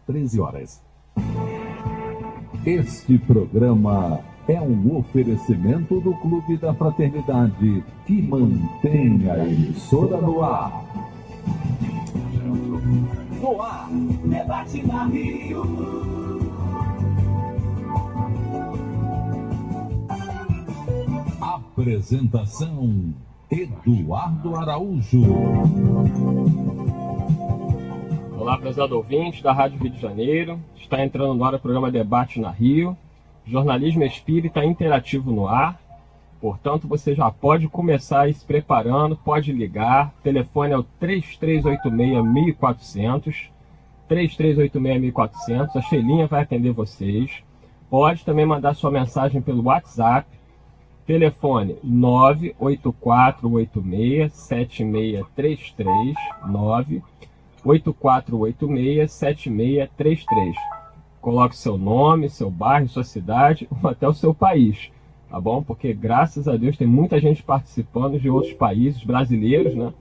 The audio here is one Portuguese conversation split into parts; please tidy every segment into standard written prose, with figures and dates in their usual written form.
13 horas. Este programa é um oferecimento do Clube da Fraternidade, que mantém a emissora no ar. No ar, debate na Rio. Apresentação: Eduardo Araújo. Olá, prezado ouvinte da Rádio Rio de Janeiro. Está entrando no ar o programa Debate na Rio, jornalismo espírita interativo no ar. Portanto, você já pode começar aí se preparando, pode ligar. O telefone é o 3386-1400, 3386-1400. A Xelinha vai atender vocês. Pode também mandar sua mensagem pelo WhatsApp. Telefone 98486-7633, 98486-7633. Coloque seu nome, seu bairro, sua cidade ou até o seu país, tá bom? Porque graças a Deus tem muita gente participando de outros países, brasileiros, né?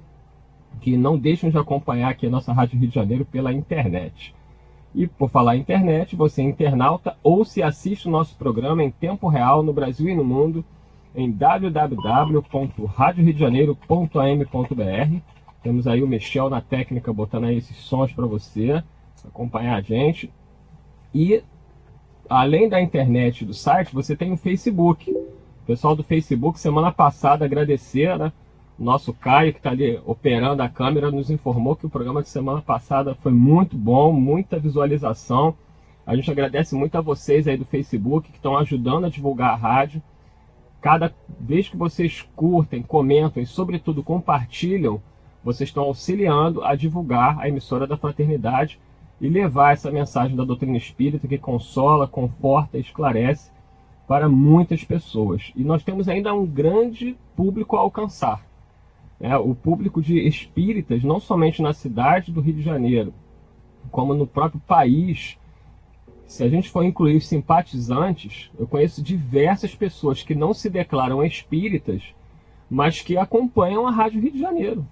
Que não deixam de acompanhar aqui a nossa Rádio Rio de Janeiro pela internet. E por falar em internet, você é internauta ou se assiste o nosso programa em tempo real no Brasil e no mundo em www.radioriodejaneiro.am.br. Temos aí o Michel na técnica botando aí esses sons para você acompanhar a gente. E além da internet e do site, você tem o Facebook. O pessoal do Facebook, semana passada, agradecer, né? O nosso Caio, que está ali operando a câmera, nos informou que o programa de semana passada foi muito bom, muita visualização. A gente agradece muito a vocês aí do Facebook que estão ajudando a divulgar a rádio. Cada vez que vocês curtem, comentam e, sobretudo, compartilham, vocês estão auxiliando a divulgar a emissora da Fraternidade e levar essa mensagem da doutrina espírita que consola, conforta e esclarece para muitas pessoas. E nós temos ainda um grande público a alcançar, né? O público de espíritas, não somente na cidade do Rio de Janeiro, como no próprio país. Se a gente for incluir simpatizantes, eu conheço diversas pessoas que não se declaram espíritas, mas que acompanham a Rádio Rio de Janeiro.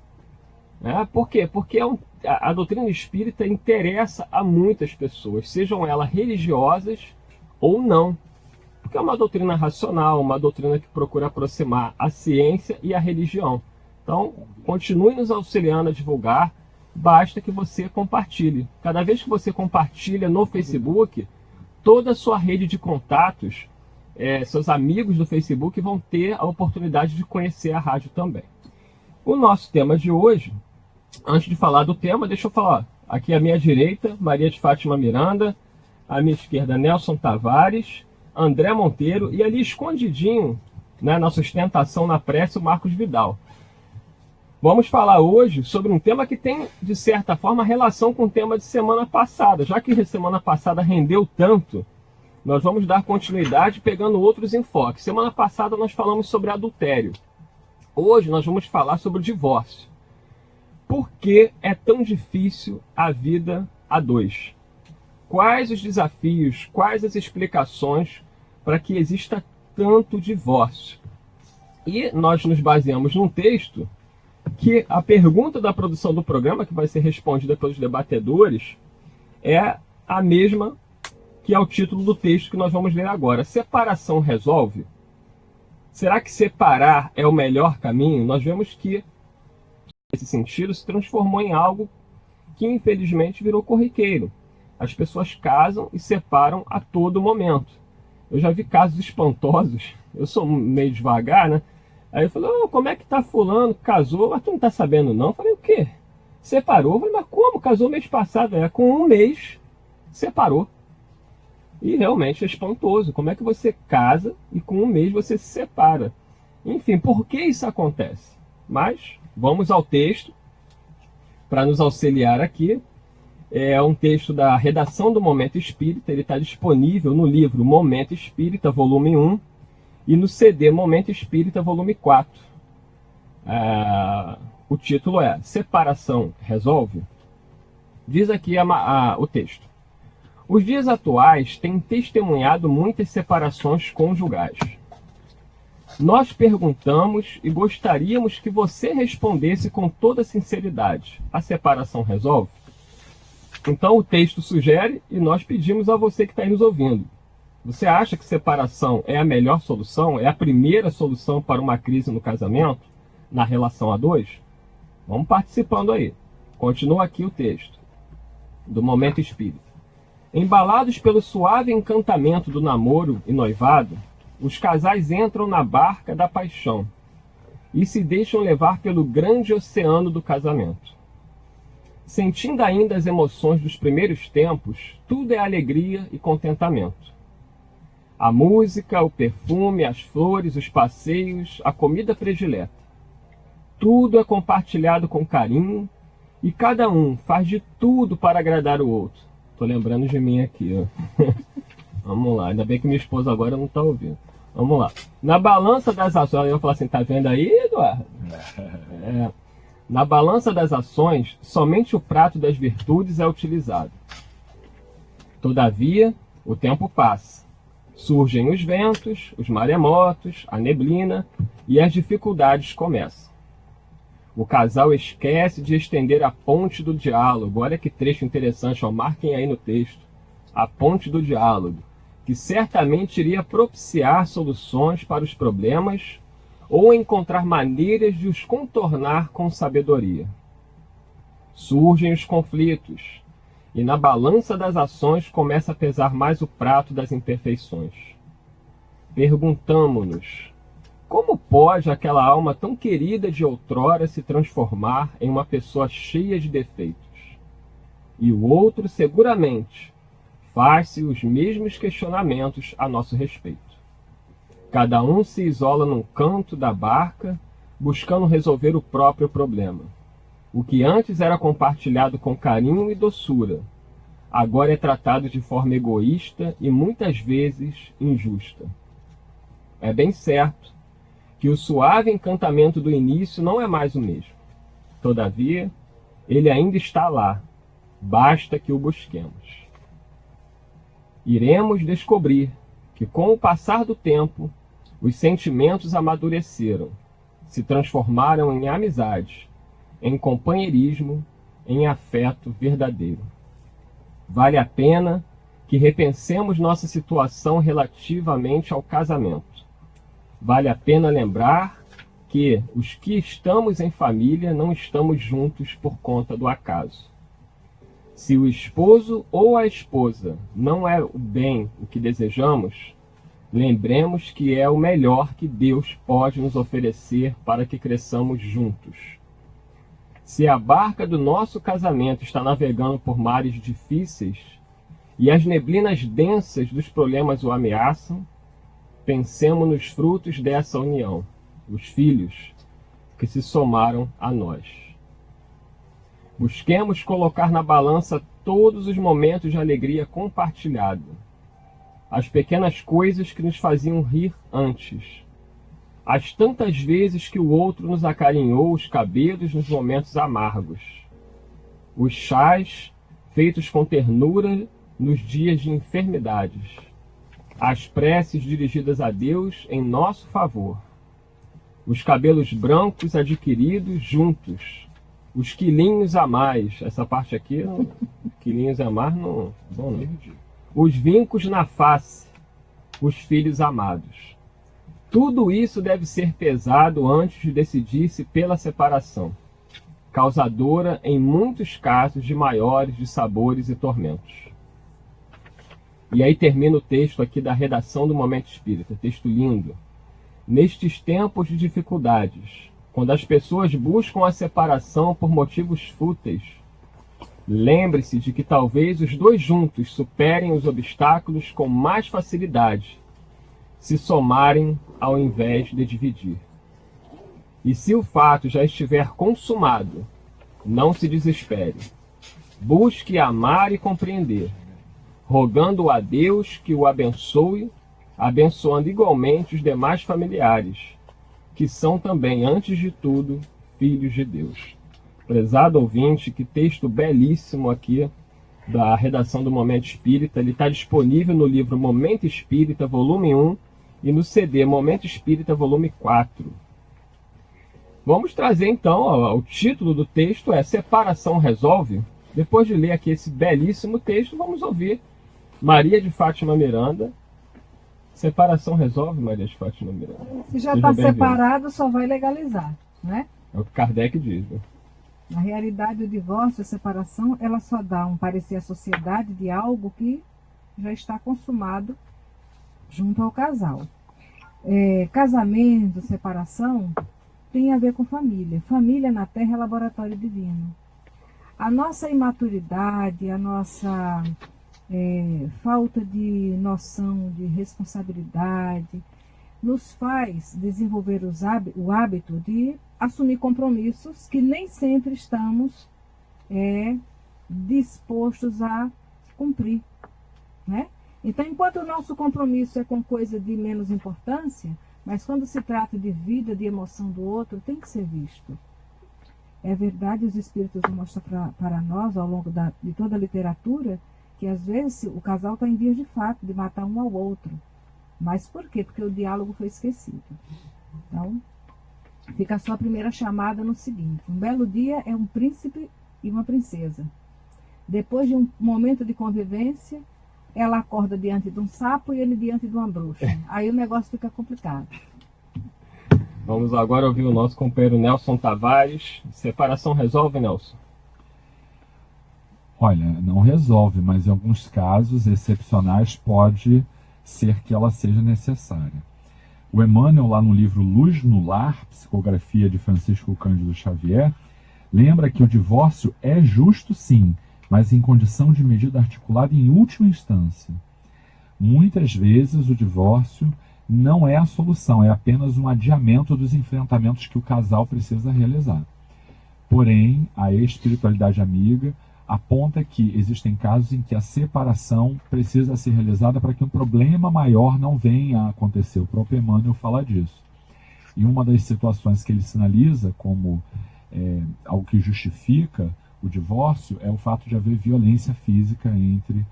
Por quê? Porque a doutrina espírita interessa a muitas pessoas, sejam elas religiosas ou não. Porque é uma doutrina racional, uma doutrina que procura aproximar a ciência e a religião. Então, continue nos auxiliando a divulgar, basta que você compartilhe. Cada vez que você compartilha no Facebook, toda a sua rede de contatos, seus amigos do Facebook vão ter a oportunidade de conhecer a rádio também. O nosso tema de hoje, antes de falar do tema, deixa eu falar. Aqui à minha direita, Maria de Fátima Miranda, à minha esquerda, Nelson Tavares, André Monteiro e ali escondidinho, né, na sustentação na prece, o Marcos Vidal. Vamos falar hoje sobre um tema que tem, de certa forma, relação com o tema de semana passada. Já que semana passada rendeu tanto, nós vamos dar continuidade pegando outros enfoques. Semana passada nós falamos sobre adultério. Hoje nós vamos falar sobre o divórcio. Por que é tão difícil a vida a dois? Quais os desafios, quais as explicações para que exista tanto divórcio? E nós nos baseamos num texto que a pergunta da produção do programa, que vai ser respondida pelos debatedores, é a mesma que é o título do texto que nós vamos ler agora. Separação resolve? Será que separar é o melhor caminho? Nós vemos que esse sentido se transformou em algo que infelizmente virou corriqueiro. As pessoas casam e separam a todo momento. Eu já vi casos espantosos, eu sou meio devagar, né? Aí eu falei, como é que tá fulano, casou, mas tu não tá sabendo não? Eu falei, o quê? Separou? Eu falei, mas como? Casou mês passado? Com um mês, separou. E realmente é espantoso, como é que você casa e com um mês você se separa? Enfim, por que isso acontece? Mas vamos ao texto, para nos auxiliar aqui. É um texto da redação do Momento Espírita, ele está disponível no livro Momento Espírita, volume 1, e no CD Momento Espírita, volume 4. O título é Separação Resolve? Diz aqui o texto. Os dias atuais têm testemunhado muitas separações conjugais. Nós perguntamos e gostaríamos que você respondesse com toda sinceridade. A separação resolve? Então o texto sugere e nós pedimos a você que está aí nos ouvindo. Você acha que separação é a melhor solução? É a primeira solução para uma crise no casamento? Na relação a dois? Vamos participando aí. Continua aqui o texto do Momento Espírita. Embalados pelo suave encantamento do namoro e noivado, os casais entram na barca da paixão e se deixam levar pelo grande oceano do casamento. Sentindo ainda as emoções dos primeiros tempos, tudo é alegria e contentamento. A música, o perfume, as flores, os passeios, a comida predileta. Tudo é compartilhado com carinho e cada um faz de tudo para agradar o outro. Tô lembrando de mim aqui, ó. Vamos lá, ainda bem que minha esposa agora não tá ouvindo. Vamos lá. Na balança das ações, eu vou falar assim, tá vendo aí, Eduardo? Na balança das ações, somente o prato das virtudes é utilizado. Todavia, o tempo passa. Surgem os ventos, os maremotos, a neblina e as dificuldades começam. O casal esquece de estender a ponte do diálogo. Olha que trecho interessante, ó. Marquem aí no texto. A ponte do diálogo, que certamente iria propiciar soluções para os problemas ou encontrar maneiras de os contornar com sabedoria. Surgem os conflitos, e na balança das ações começa a pesar mais o prato das imperfeições. Perguntamo-nos, como pode aquela alma tão querida de outrora se transformar em uma pessoa cheia de defeitos? E o outro, seguramente, faz-se os mesmos questionamentos a nosso respeito. Cada um se isola num canto da barca, buscando resolver o próprio problema. O que antes era compartilhado com carinho e doçura, agora é tratado de forma egoísta e muitas vezes injusta. É bem certo que o suave encantamento do início não é mais o mesmo. Todavia, ele ainda está lá, basta que o busquemos. Iremos descobrir que, com o passar do tempo, os sentimentos amadureceram, se transformaram em amizade, em companheirismo, em afeto verdadeiro. Vale a pena que repensemos nossa situação relativamente ao casamento. Vale a pena lembrar que os que estamos em família não estamos juntos por conta do acaso. Se o esposo ou a esposa não é o bem o que desejamos, lembremos que é o melhor que Deus pode nos oferecer para que cresçamos juntos. Se a barca do nosso casamento está navegando por mares difíceis e as neblinas densas dos problemas o ameaçam, pensemos nos frutos dessa união, os filhos que se somaram a nós. Busquemos colocar na balança todos os momentos de alegria compartilhada, as pequenas coisas que nos faziam rir antes, as tantas vezes que o outro nos acarinhou os cabelos nos momentos amargos, os chás feitos com ternura nos dias de enfermidades, as preces dirigidas a Deus em nosso favor, os cabelos brancos adquiridos juntos, os quilinhos a mais, essa parte aqui, quilinhos a mais, não, bom, não. Os vincos na face, os filhos amados. Tudo isso deve ser pesado antes de decidir-se pela separação, causadora em muitos casos de maiores dissabores e tormentos. E aí termina o texto aqui da redação do Momento Espírita, texto lindo. Nestes tempos de dificuldades, quando as pessoas buscam a separação por motivos fúteis, lembre-se de que talvez os dois juntos superem os obstáculos com mais facilidade, se somarem ao invés de dividir. E se o fato já estiver consumado, não se desespere. Busque amar e compreender, rogando a Deus que o abençoe, abençoando igualmente os demais familiares, que são também, antes de tudo, filhos de Deus. Prezado ouvinte, que texto belíssimo aqui da redação do Momento Espírita. Ele está disponível no livro Momento Espírita, volume 1, e no CD Momento Espírita, volume 4. Vamos trazer então, o título do texto é Separação Resolve? Depois de ler aqui esse belíssimo texto, vamos ouvir Maria de Fátima Miranda. Separação resolve, Maria de Fátima Miranda? Se já está separado, só vai legalizar, né? É o que Kardec diz, né? Na realidade, o divórcio, a separação, ela só dá um parecer à sociedade de algo que já está consumado junto ao casal. Casamento, separação, tem a ver com família. Família na Terra é laboratório divino. A nossa imaturidade, a nossa falta de noção de responsabilidade, nos faz desenvolver o hábito de assumir compromissos que nem sempre estamos dispostos a cumprir, né? Então, enquanto o nosso compromisso é com coisa de menos importância, mas quando se trata de vida, de emoção do outro, tem que ser visto. É verdade, os espíritos mostram para nós, ao longo de toda a literatura, que às vezes o casal está em vias de fato, de matar um ao outro. Mas por quê? Porque o diálogo foi esquecido. Então, fica só a primeira chamada no seguinte: um belo dia é um príncipe e uma princesa. Depois de um momento de convivência, ela acorda diante de um sapo e ele diante de uma bruxa. Aí o negócio fica complicado. Vamos agora ouvir o nosso companheiro Nelson Tavares. Separação resolve, Nelson? Olha, não resolve, mas em alguns casos excepcionais pode ser que ela seja necessária. O Emmanuel, lá no livro Luz no Lar, psicografia de Francisco Cândido Xavier, lembra que o divórcio é justo sim, mas em condição de medida articulada em última instância. Muitas vezes o divórcio não é a solução, é apenas um adiamento dos enfrentamentos que o casal precisa realizar. Porém, a espiritualidade amiga aponta que existem casos em que a separação precisa ser realizada para que um problema maior não venha a acontecer. O próprio Emmanuel fala disso. E uma das situações que ele sinaliza como algo que justifica o divórcio é o fato de haver violência física entre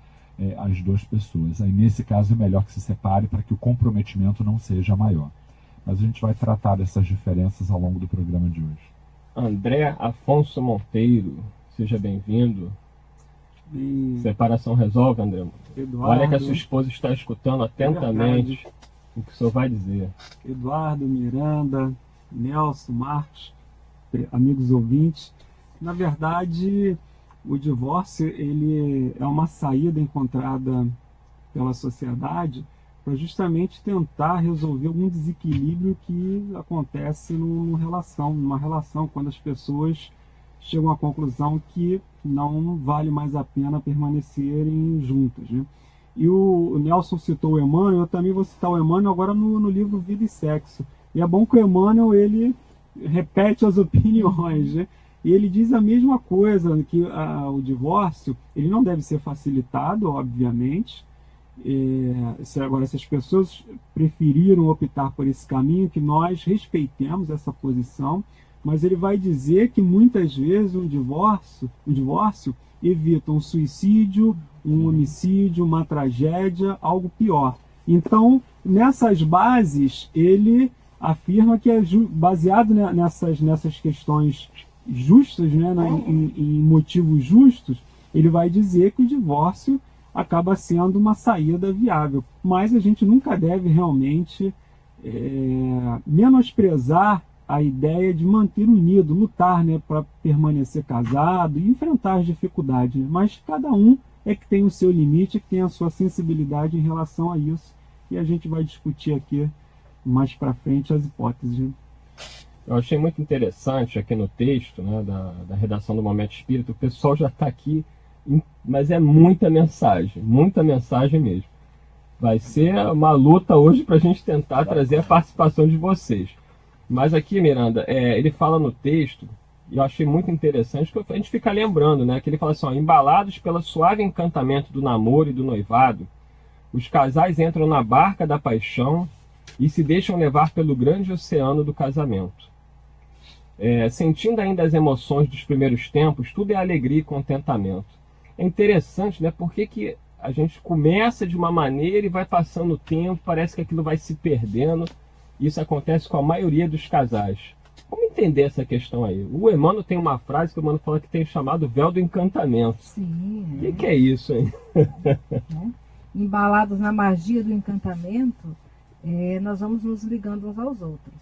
as duas pessoas. Aí, nesse caso, é melhor que se separe para que o comprometimento não seja maior. Mas a gente vai tratar dessas diferenças ao longo do programa de hoje. André Afonso Monteiro, seja bem-vindo. Separação resolve, André? Eduardo, olha que a sua esposa está escutando atentamente o que o senhor vai dizer. Eduardo, Miranda, Nelson, Marcos, amigos ouvintes. Na verdade, o divórcio ele é uma saída encontrada pela sociedade para justamente tentar resolver algum desequilíbrio que acontece numa relação, quando as pessoas chegam à conclusão que não vale mais a pena permanecerem juntas, né? E o Nelson citou o Emmanuel, eu também vou citar o Emmanuel agora no livro Vida e Sexo. E é bom que o Emmanuel ele repete as opiniões, né? E ele diz a mesma coisa, que o divórcio ele não deve ser facilitado, obviamente. Agora, se as pessoas preferiram optar por esse caminho, que nós respeitemos essa posição, mas ele vai dizer que muitas vezes um divórcio evita um suicídio, um homicídio, uma tragédia, algo pior. Então, nessas bases, ele afirma que é baseado nessas questões justas, né, em motivos justos, ele vai dizer que o divórcio acaba sendo uma saída viável. Mas a gente nunca deve realmente menosprezar a ideia de manter unido, lutar, né, para permanecer casado e enfrentar as dificuldades. Né? Mas cada um é que tem o seu limite, que tem a sua sensibilidade em relação a isso. E a gente vai discutir aqui mais para frente as hipóteses. Né? Eu achei muito interessante aqui no texto, né, da redação do Momento Espírita. O pessoal já está aqui, mas é muita mensagem mesmo. Vai ser uma luta hoje para a gente tentar trazer a participação de vocês. Mas aqui, Miranda, ele fala no texto, e eu achei muito interessante, que a gente fica lembrando, né, que ele fala assim, ó, embalados pelo suave encantamento do namoro e do noivado, os casais entram na barca da paixão e se deixam levar pelo grande oceano do casamento. Sentindo ainda as emoções dos primeiros tempos, tudo é alegria e contentamento. É interessante, né, porque que a gente começa de uma maneira e vai passando o tempo, parece que aquilo vai se perdendo. Isso acontece com a maioria dos casais. Vamos entender essa questão aí. O Emmanuel tem uma frase que o Emmanuel fala que tem chamado véu do encantamento. Sim. O que é isso, hein? Né? Embalados na magia do encantamento, nós vamos nos ligando uns aos outros.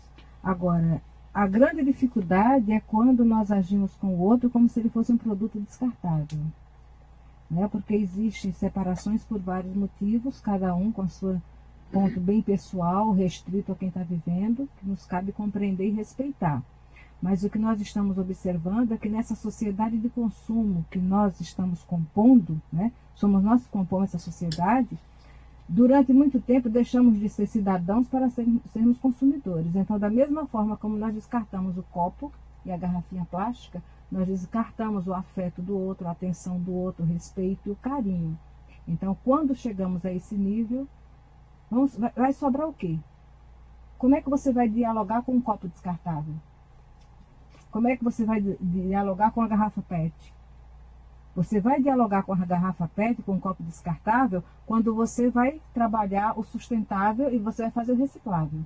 Agora, a grande dificuldade é quando nós agimos com o outro como se ele fosse um produto descartável. Né? Porque existem separações por vários motivos, cada um com a sua ponto bem pessoal, restrito a quem está vivendo, que nos cabe compreender e respeitar. Mas o que nós estamos observando é que nessa sociedade de consumo que nós estamos compondo, né, somos nós que compomos essa sociedade, durante muito tempo deixamos de ser cidadãos para sermos consumidores. Então, da mesma forma como nós descartamos o copo e a garrafinha plástica, nós descartamos o afeto do outro, a atenção do outro, o respeito e o carinho. Então, quando chegamos a esse nível, vai sobrar o quê? Como é que você vai dialogar com um copo descartável? Como é que você vai dialogar com a garrafa PET? Você vai dialogar com a garrafa PET, com o copo descartável, quando você vai trabalhar o sustentável e você vai fazer o reciclável.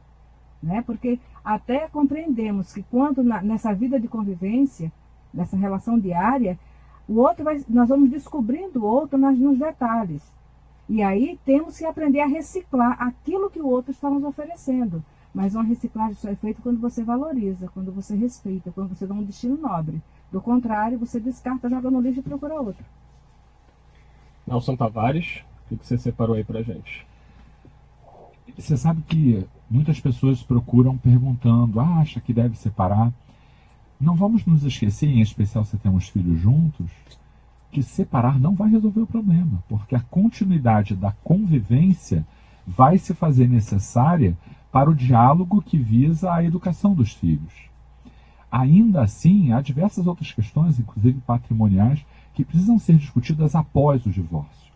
Né? Porque até compreendemos que quando nessa vida de convivência, nessa relação diária, nós vamos descobrindo o outro nos detalhes. E aí temos que aprender a reciclar aquilo que o outro está nos oferecendo. Mas uma reciclagem só é feita quando você valoriza, quando você respeita, quando você dá um destino nobre. Do contrário, você descarta, joga no lixo e procura outro. Nelson Tavares, o que você separou aí pra gente? Você sabe que muitas pessoas procuram perguntando, acha que deve separar? Não vamos nos esquecer, em especial se temos filhos juntos, que separar não vai resolver o problema, porque a continuidade da convivência vai se fazer necessária para o diálogo que visa a educação dos filhos. Ainda assim, há diversas outras questões, inclusive patrimoniais, que precisam ser discutidas após o divórcio.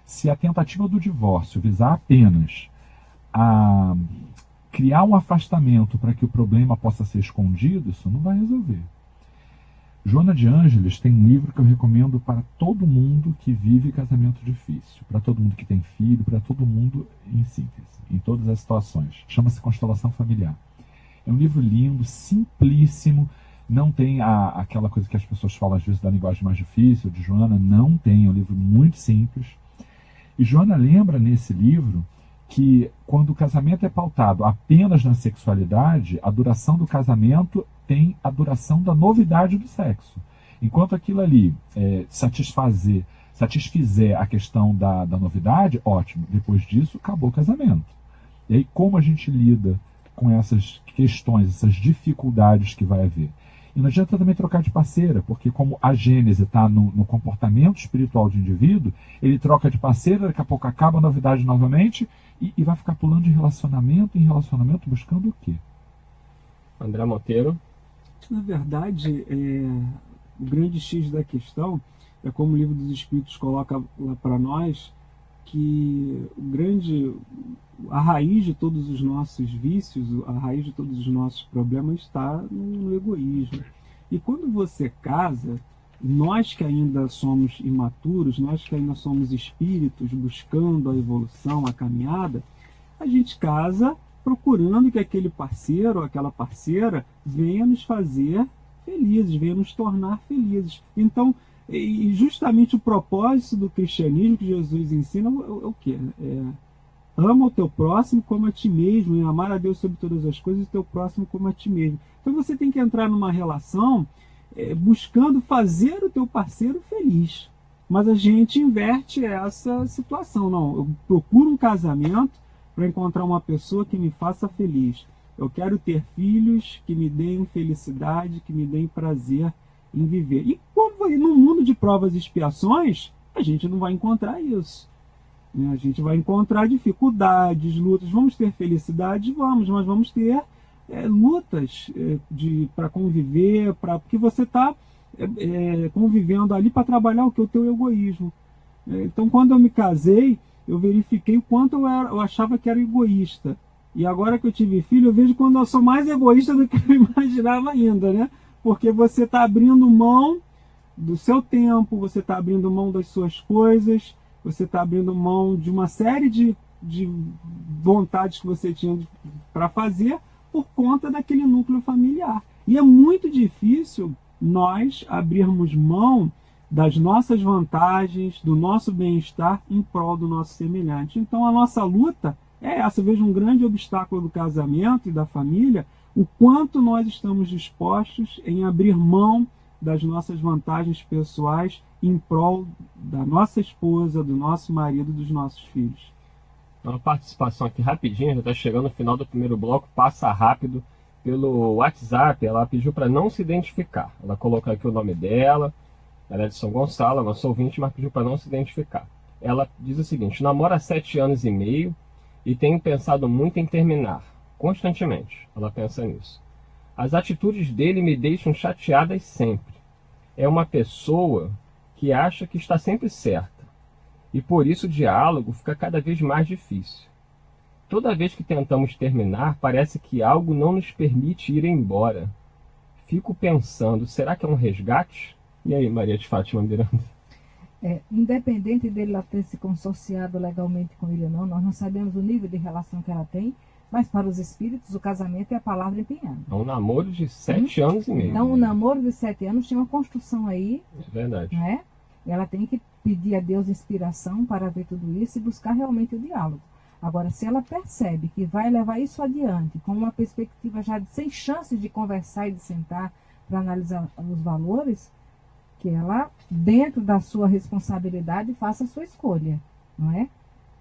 Se a tentativa do divórcio visar apenas a criar um afastamento para que o problema possa ser escondido, isso não vai resolver. Joana de Ângeles tem um livro que eu recomendo para todo mundo que vive casamento difícil, para todo mundo que tem filho, para todo mundo em síntese, em todas as situações. Chama-se Constelação Familiar. É um livro lindo, simplíssimo, não tem aquela coisa que as pessoas falam às vezes da linguagem mais difícil, de Joana, não tem, é um livro muito simples. E Joana lembra nesse livro que quando o casamento é pautado apenas na sexualidade, a duração do casamento tem a duração da novidade do sexo. Enquanto aquilo ali satisfizer a questão da novidade, ótimo. Depois disso, acabou o casamento. E aí, como a gente lida com essas questões, essas dificuldades que vai haver? E não adianta também trocar de parceira, porque como a gênese está no comportamento espiritual do indivíduo, ele troca de parceira, daqui a pouco acaba a novidade novamente e vai ficar pulando de relacionamento em relacionamento buscando o quê? André Monteiro. Na verdade, o grande X da questão é como o Livro dos Espíritos coloca lá para nós, que a raiz de todos os nossos vícios, a raiz de todos os nossos problemas está no egoísmo. E quando você casa, nós que ainda somos imaturos, nós que ainda somos espíritos buscando a evolução, a caminhada, a gente casa procurando que aquele parceiro ou aquela parceira venha nos fazer felizes, venha nos tornar felizes. Então, e justamente o propósito do cristianismo que Jesus ensina é o quê? Ama o teu próximo como a ti mesmo, e amar a Deus sobre todas as coisas e o teu próximo como a ti mesmo. Então você tem que entrar numa relação buscando fazer o teu parceiro feliz. Mas a gente inverte essa situação. Não, eu procuro um casamento para encontrar uma pessoa que me faça feliz. Eu quero ter filhos que me deem felicidade, que me deem prazer em viver. E no mundo de provas e expiações, a gente não vai encontrar isso. A gente vai encontrar dificuldades, lutas. Vamos ter felicidade? Vamos, mas vamos ter lutas para conviver, porque você está convivendo ali para trabalhar o teu egoísmo. Então, quando eu me casei, eu verifiquei o quanto eu achava que era egoísta. E agora que eu tive filho, eu vejo quando eu sou mais egoísta do que eu imaginava ainda, né? Porque você está abrindo mão do seu tempo, você está abrindo mão das suas coisas, você está abrindo mão de uma série de vontades que você tinha para fazer por conta daquele núcleo familiar. E é muito difícil nós abrirmos mão das nossas vantagens, do nosso bem-estar em prol do nosso semelhante. Então a nossa luta é essa. Eu vejo um grande obstáculo do casamento e da família, o quanto nós estamos dispostos em abrir mão das nossas vantagens pessoais em prol da nossa esposa, do nosso marido, dos nossos filhos. Uma participação aqui rapidinho, já está chegando no final do primeiro bloco, passa rápido pelo WhatsApp. Ela pediu para não se identificar. Ela colocou aqui o nome dela, ela é de São Gonçalo, é nossa ouvinte, mas pediu para não se identificar. Ela diz o seguinte: namoro há 7 anos e meio e tenho pensado muito em terminar, constantemente. Ela pensa nisso. As atitudes dele me deixam chateadas sempre. É uma pessoa que acha que está sempre certa. E por isso o diálogo fica cada vez mais difícil. Toda vez que tentamos terminar, parece que algo não nos permite ir embora. Fico pensando, será que é um resgate? E aí, Maria de Fátima Miranda? Independente dele lá ter se consorciado legalmente com ele ou não, nós não sabemos o nível de relação que ela tem, mas para os espíritos o casamento é a palavra empenhada. É um namoro de 7 anos e meio. Então o namoro de 7 anos tinha uma construção aí. É verdade. Né? E ela tem que pedir a Deus inspiração para ver tudo isso e buscar realmente o diálogo. Agora, se ela percebe que vai levar isso adiante, com uma perspectiva já sem chances de conversar e de sentar para analisar os valores, que ela, dentro da sua responsabilidade, faça a sua escolha, não é?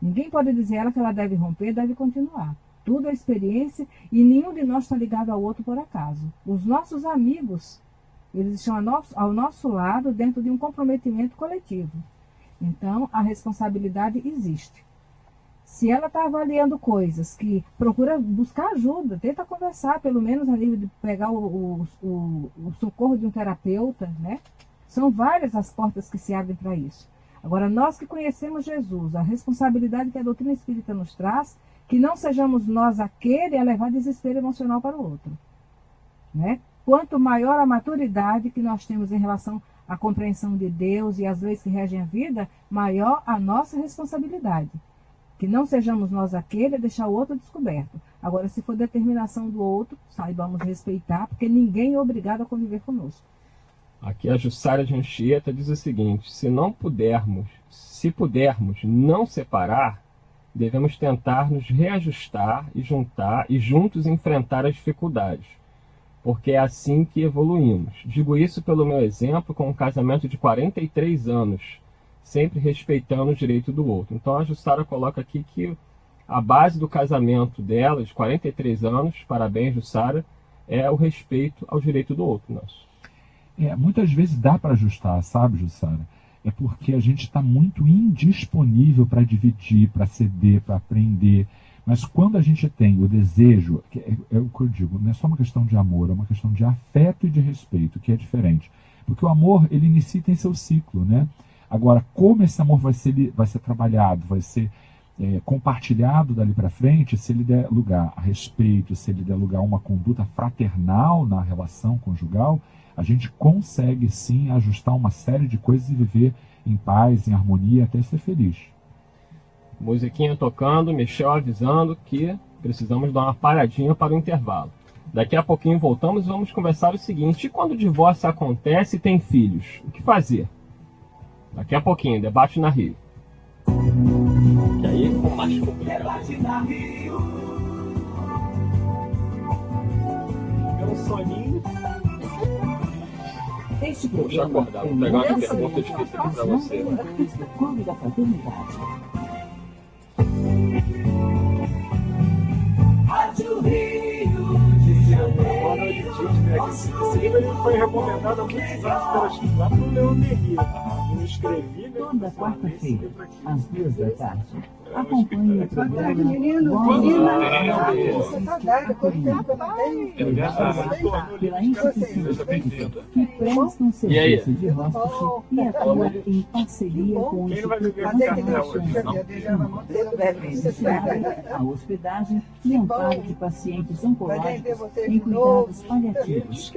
Ninguém pode dizer a ela que ela deve romper, deve continuar. Tudo é experiência e nenhum de nós está ligado ao outro por acaso. Os nossos amigos, eles estão ao nosso lado dentro de um comprometimento coletivo. Então, a responsabilidade existe. Se ela está avaliando coisas que procura buscar ajuda, tenta conversar, pelo menos a nível de pegar o socorro de um terapeuta, né? São várias as portas que se abrem para isso. Agora, nós que conhecemos Jesus, a responsabilidade que a doutrina espírita nos traz, que não sejamos nós aquele a levar desespero emocional para o outro. Né? Quanto maior a maturidade que nós temos em relação à compreensão de Deus e às leis que regem a vida, maior a nossa responsabilidade. Que não sejamos nós aquele a deixar o outro descoberto. Agora, se for determinação do outro, saibamos respeitar, porque ninguém é obrigado a conviver conosco. Aqui a Jussara de Anchieta diz o seguinte: se pudermos não separar, devemos tentar nos reajustar e juntar e juntos enfrentar as dificuldades, porque é assim que evoluímos. Digo isso pelo meu exemplo com um casamento de 43 anos, sempre respeitando o direito do outro. Então a Jussara coloca aqui que a base do casamento dela, de 43 anos, parabéns Jussara, é o respeito ao direito do outro nosso. Muitas vezes dá para ajustar, sabe, Jussara? É porque a gente está muito indisponível para dividir, para ceder, para aprender. Mas quando a gente tem o desejo, é o que eu digo, não é só uma questão de amor, é uma questão de afeto e de respeito, que é diferente. Porque o amor, ele inicia em seu ciclo, né? Agora, como esse amor vai ser trabalhado, vai ser compartilhado dali para frente, se ele der lugar a respeito, se ele der lugar a uma conduta fraternal na relação conjugal, a gente consegue sim ajustar uma série de coisas e viver em paz, em harmonia, até ser feliz. Musiquinha tocando, Michel avisando que precisamos dar uma paradinha para o intervalo. Daqui a pouquinho voltamos e vamos conversar o seguinte: e quando o divórcio acontece e tem filhos, o que fazer? Daqui a pouquinho, debate na Rio. E aí, com mais debate na Rio. Pelo soninho. Este programa acordar, vou pegar uma pergunta difícil aqui para você. Clube da Fraternidade. Rádio Rio de Janeiro. Esse livro ele foi recomendado há muitos anos lá pelo Leon Denis. Eu escrevi Toda quarta-feira, às 2 da tarde. Acompanhe o programa pela instituição espírita que presta um serviço de hospice e atua em parceria com o Instituto Nacional a hospedagem e amparo de pacientes oncológicos em cuidados paliativos.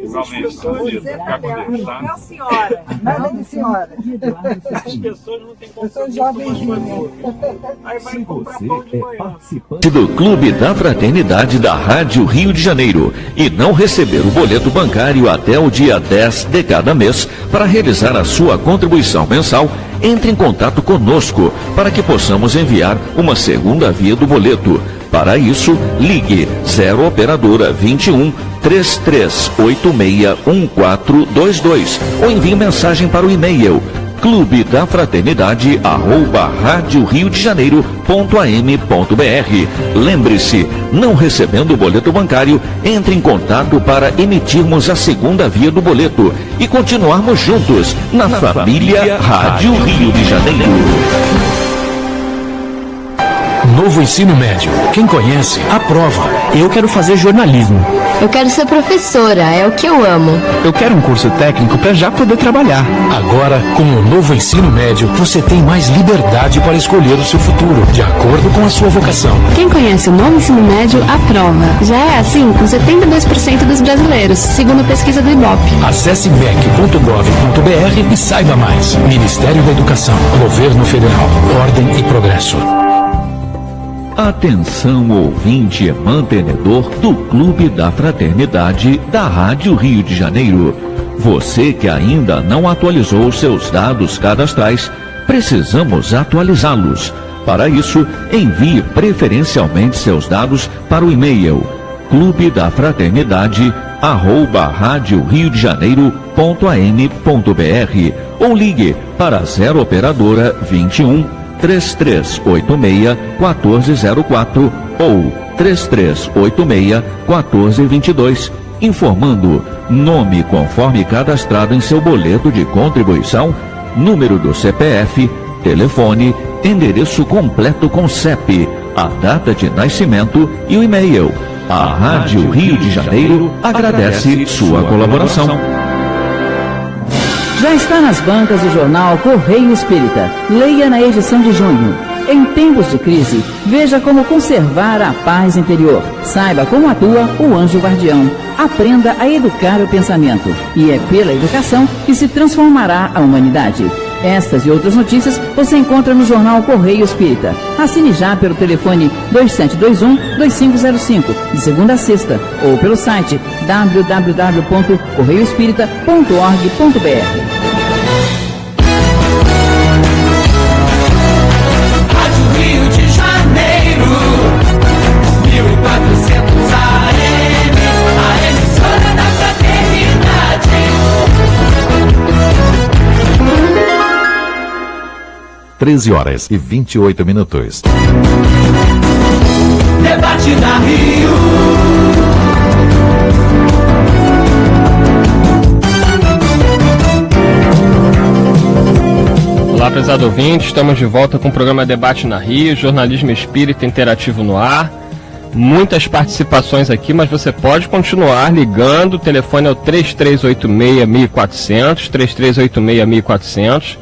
Não, senhora. Nada de senhora. As pessoas não têm como fazer. Aí Se você é participante do Clube da Fraternidade da Rádio Rio de Janeiro e não receber o boleto bancário até o dia 10 de cada mês para realizar a sua contribuição mensal, entre em contato conosco para que possamos enviar uma segunda via do boleto. Para isso, ligue 0 operadora 21 3386 1422 ou envie mensagem para o e-mail clube da fraternidade @radioriodejaneiro.am.br. Lembre-se, não recebendo o boleto bancário, entre em contato para emitirmos a segunda via do boleto e continuarmos juntos na família Rádio Rio de Janeiro. Novo ensino médio. Quem conhece, aprova. Eu quero fazer jornalismo. Eu quero ser professora, é o que eu amo. Eu quero um curso técnico para já poder trabalhar. Agora, com o novo ensino médio, você tem mais liberdade para escolher o seu futuro, de acordo com a sua vocação. Quem conhece o novo ensino médio, aprova. Já é assim com 72% dos brasileiros, segundo a pesquisa do Ibope. Acesse mec.gov.br e saiba mais. Ministério da Educação, Governo Federal, Ordem e Progresso. Atenção, ouvinte e mantenedor do Clube da Fraternidade da Rádio Rio de Janeiro. Você que ainda não atualizou seus dados cadastrais, precisamos atualizá-los. Para isso, envie preferencialmente seus dados para o e-mail clubedaFraternidade@radioriodejaneiro.am.br ou ligue para 0 operadora 21 3386 1404 ou 3386 1422, informando nome conforme cadastrado em seu boleto de contribuição, número do CPF, telefone, endereço completo com CEP, a data de nascimento e o e-mail. A Rádio Rio de Janeiro agradece sua colaboração. Já está nas bancas o jornal Correio Espírita. Leia na edição de junho. Em tempos de crise, veja como conservar a paz interior. Saiba como atua o anjo guardião. Aprenda a educar o pensamento. E é pela educação que se transformará a humanidade. Estas e outras notícias você encontra no jornal Correio Espírita. Assine já pelo telefone 2721-2505, de segunda a sexta, ou pelo site www.correioespírita.org.br. Rádio Rio de Janeiro, 1400 AM, a emissora da fraternidade. 13h28. Debate da Rio. Olá, prezado ouvinte, estamos de volta com o programa Debate na Rio, jornalismo espírita interativo no ar. Muitas participações aqui, mas você pode continuar ligando. O telefone é o 3386-1400, 3386-1400.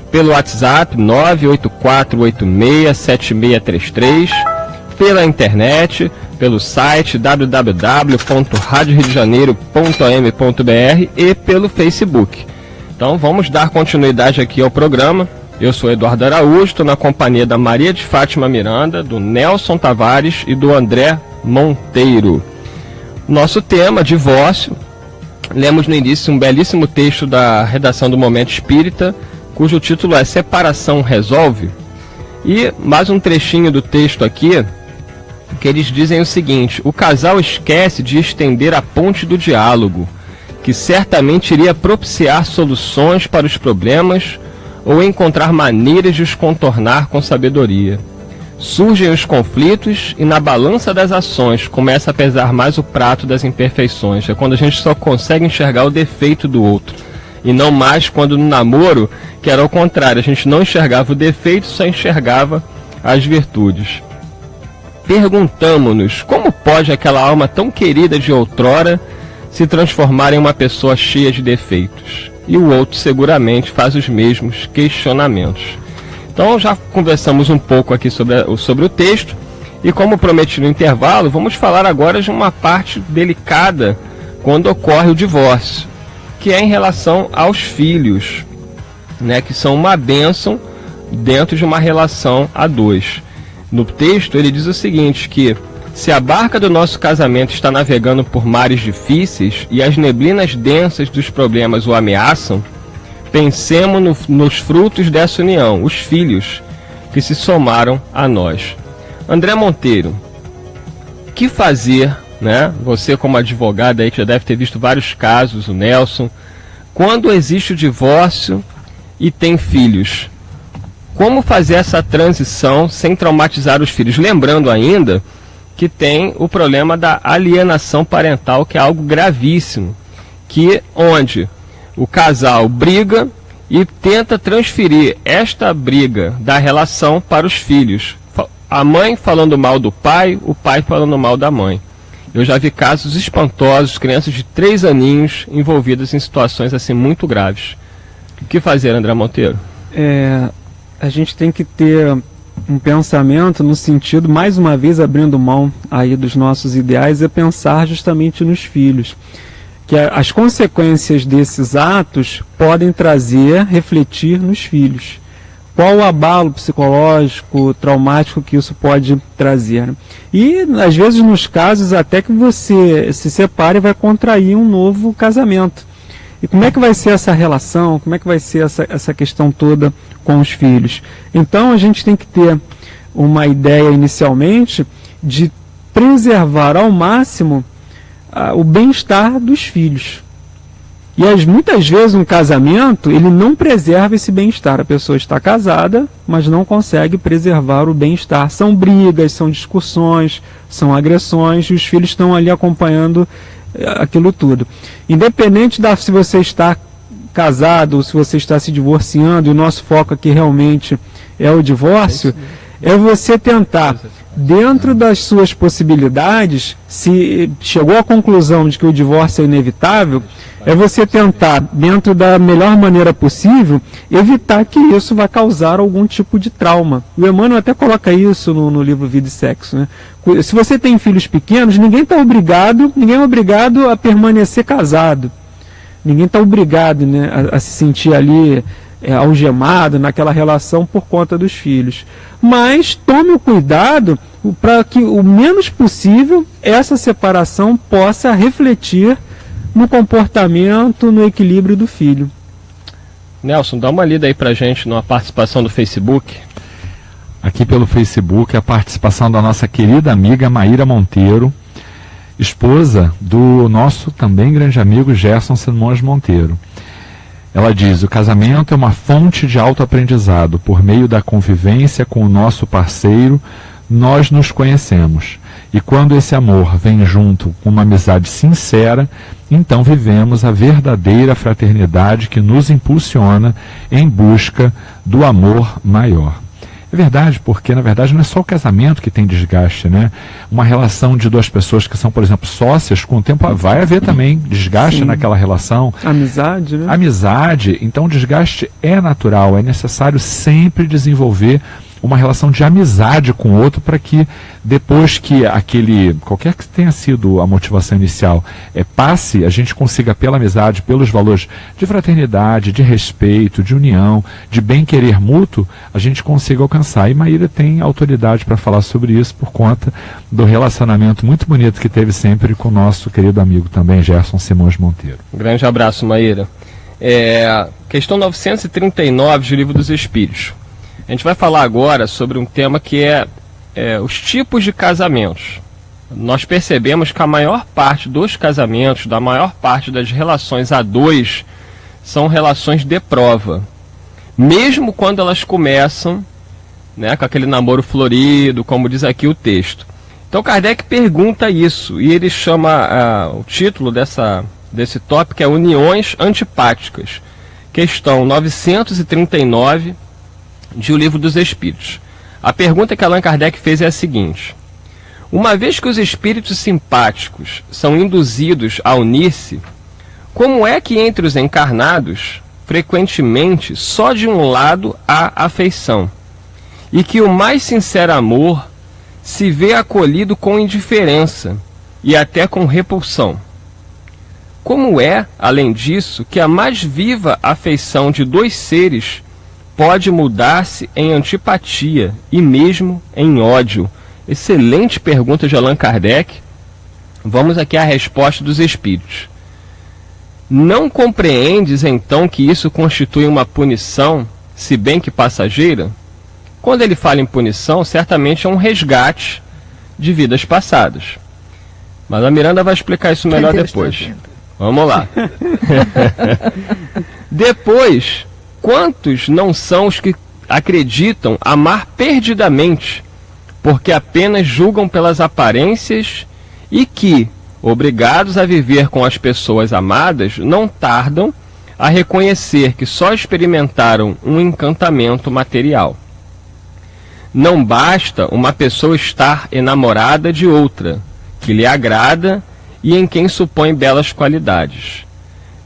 Pelo WhatsApp 984867633, pela internet, pelo site www.radioriodejaneiro.am.br e pelo Facebook. Então vamos dar continuidade aqui ao programa. Eu sou Eduardo Araújo, estou na companhia da Maria de Fátima Miranda, do Nelson Tavares e do André Monteiro. Nosso tema, divórcio. Lemos no início um belíssimo texto da redação do Momento Espírita, cujo título é Separação Resolve? E mais um trechinho do texto aqui, que eles dizem o seguinte: o casal esquece de estender a ponte do diálogo, que certamente iria propiciar soluções para os problemas ou encontrar maneiras de os contornar com sabedoria. Surgem os conflitos e na balança das ações começa a pesar mais o prato das imperfeições. É quando a gente só consegue enxergar o defeito do outro. E não mais quando no namoro, que era ao contrário, a gente não enxergava o defeito, só enxergava as virtudes. Perguntamo-nos como pode aquela alma tão querida de outrora se transformar em uma pessoa cheia de defeitos. E o outro seguramente faz os mesmos questionamentos. Então já conversamos um pouco aqui sobre o texto, e como prometi no intervalo, vamos falar agora de uma parte delicada quando ocorre o divórcio, que é em relação aos filhos, né, que são uma bênção dentro de uma relação a dois. no texto, ele diz o seguinte, que se a barca do nosso casamento está navegando por mares difíceis e as neblinas densas dos problemas o ameaçam, pensemos nos frutos dessa união, os filhos que se somaram a nós. André Monteiro, o que fazer, né? Você como advogado aí que já deve ter visto vários casos, o Nelson, quando existe o divórcio e tem filhos? Como fazer essa transição sem traumatizar os filhos? Lembrando ainda que tem o problema da alienação parental, que é algo gravíssimo, que onde o casal briga e tenta transferir esta briga da relação para os filhos. A mãe falando mal do pai, o pai falando mal da mãe. Eu já vi casos espantosos, crianças de 3 aninhos envolvidas em situações assim muito graves. O que fazer, André Monteiro? A gente tem que ter um pensamento no sentido, mais uma vez abrindo mão aí dos nossos ideais, é pensar justamente nos filhos. Que as consequências desses atos podem refletir nos filhos. Qual o abalo psicológico, traumático que isso pode trazer. E, às vezes, nos casos, até que você se separe e vai contrair um novo casamento. E como é que vai ser essa relação? Como é que vai ser essa questão toda com os filhos? Então, a gente tem que ter uma ideia, inicialmente, de preservar ao máximo o bem-estar dos filhos. E muitas vezes um casamento, ele não preserva esse bem-estar. A pessoa está casada, mas não consegue preservar o bem-estar. São brigas, são discussões, são agressões, e os filhos estão ali acompanhando aquilo tudo. Independente se você está casado ou se você está se divorciando, e o nosso foco aqui realmente é o divórcio, é você tentar, dentro das suas possibilidades, se chegou à conclusão de que o divórcio é inevitável, é você tentar, dentro da melhor maneira possível, evitar que isso vá causar algum tipo de trauma. O Emmanuel até coloca isso no livro Vida e Sexo, né? Se você tem filhos pequenos, ninguém é obrigado a permanecer casado. Ninguém está obrigado, né, a se sentir ali algemado naquela relação por conta dos filhos. Mas tome o cuidado para que o menos possível essa separação possa refletir no comportamento, no equilíbrio do filho. Nelson, dá uma lida aí pra gente numa participação do Facebook. Aqui pelo Facebook, a participação da nossa querida amiga Maíra Monteiro, esposa do nosso também grande amigo Gerson Simões Monteiro. Ela diz: o casamento é uma fonte de autoaprendizado. Por meio da convivência com o nosso parceiro, nós nos conhecemos. E quando esse amor vem junto com uma amizade sincera, então vivemos a verdadeira fraternidade que nos impulsiona em busca do amor maior. É verdade, porque na verdade não é só o casamento que tem desgaste, né? Uma relação de duas pessoas que são, por exemplo, sócias, com o tempo vai haver também desgaste. Sim. Naquela relação. Amizade, né? Amizade, então o desgaste é natural, é necessário sempre desenvolver uma relação de amizade com o outro para que depois que qualquer que tenha sido a motivação inicial, passe, a gente consiga pela amizade, pelos valores de fraternidade, de respeito, de união, de bem-querer mútuo, a gente consiga alcançar. E Maíra tem autoridade para falar sobre isso por conta do relacionamento muito bonito que teve sempre com o nosso querido amigo também, Gerson Simões Monteiro. Um grande abraço, Maíra. Questão 939 do Livro dos Espíritos. A gente vai falar agora sobre um tema que é os tipos de casamentos. Nós percebemos que a maior parte dos casamentos, da maior parte das relações a dois, são relações de prova. Mesmo quando elas começam, né, com aquele namoro florido, como diz aqui o texto. Então Kardec pergunta isso, e ele chama o título desse tópico é Uniões Antipáticas. Questão 939 de O Livro dos Espíritos. A pergunta que Allan Kardec fez é a seguinte: uma vez que os espíritos simpáticos são induzidos a unir-se, como é que entre os encarnados, frequentemente, só de um lado há afeição, e que o mais sincero amor se vê acolhido com indiferença e até com repulsão? Como é, além disso, que a mais viva afeição de dois seres pode mudar-se em antipatia e mesmo em ódio? Excelente pergunta de Allan Kardec. Vamos aqui à resposta dos espíritos. Não compreendes então que isso constitui uma punição, se bem que passageira? Quando ele fala em punição, certamente é um resgate de vidas passadas. Mas a Miranda vai explicar isso melhor depois. Vamos lá. Depois, quantos não são os que acreditam amar perdidamente, porque apenas julgam pelas aparências e que, obrigados a viver com as pessoas amadas, não tardam a reconhecer que só experimentaram um encantamento material. Não basta uma pessoa estar enamorada de outra, que lhe agrada e em quem supõe belas qualidades.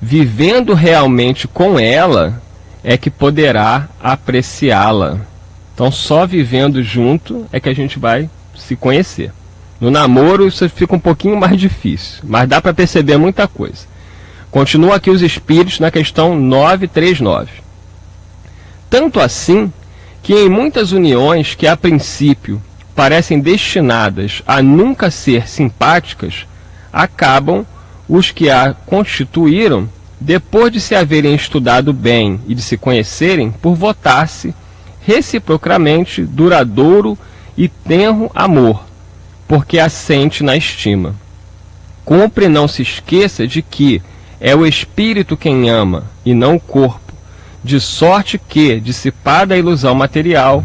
Vivendo realmente com ela, é que poderá apreciá-la. Então, só vivendo junto é que a gente vai se conhecer. No namoro, isso fica um pouquinho mais difícil, mas dá para perceber muita coisa. Continua aqui os espíritos na questão 939. Tanto assim, que em muitas uniões que a princípio parecem destinadas a nunca ser simpáticas, acabam os que a constituíram, depois de se haverem estudado bem e de se conhecerem, por votar-se reciprocamente duradouro e tenro amor, porque a sente na estima. Cumpre não se esqueça de que é o espírito quem ama, e não o corpo, de sorte que, dissipada a ilusão material,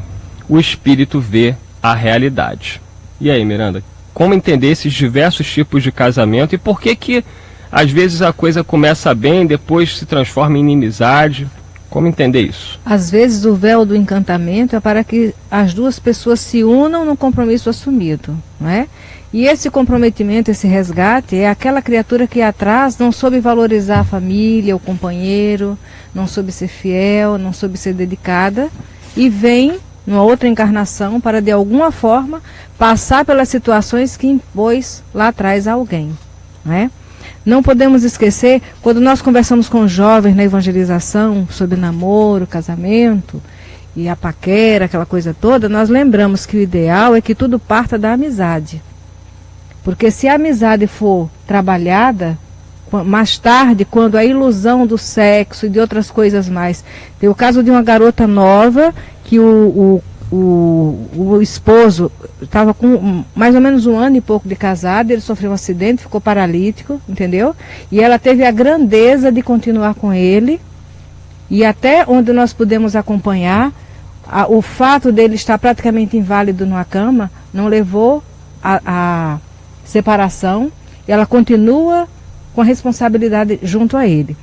o espírito vê a realidade. E aí, Miranda, como entender esses diversos tipos de casamento e por que às vezes a coisa começa bem e depois se transforma em inimizade? Como entender isso? Às vezes o véu do encantamento é para que as duas pessoas se unam num compromisso assumido, não é? E esse comprometimento, esse resgate, é aquela criatura que atrás não soube valorizar a família, o companheiro, não soube ser fiel, não soube ser dedicada, e vem numa outra encarnação para, de alguma forma, passar pelas situações que impôs lá atrás a alguém, não é? Não podemos esquecer, quando nós conversamos com jovens na evangelização sobre namoro, casamento e a paquera, aquela coisa toda, nós lembramos que o ideal é que tudo parta da amizade. Porque se a amizade for trabalhada, mais tarde, quando a ilusão do sexo e de outras coisas mais... Tem o caso de uma garota nova que o esposo estava com mais ou menos 1 ano e pouco de casado, ele sofreu um acidente, ficou paralítico, entendeu? E ela teve a grandeza de continuar com ele, e até onde nós pudemos acompanhar, o fato dele estar praticamente inválido numa cama não levou a separação, e ela continua com a responsabilidade junto a ele.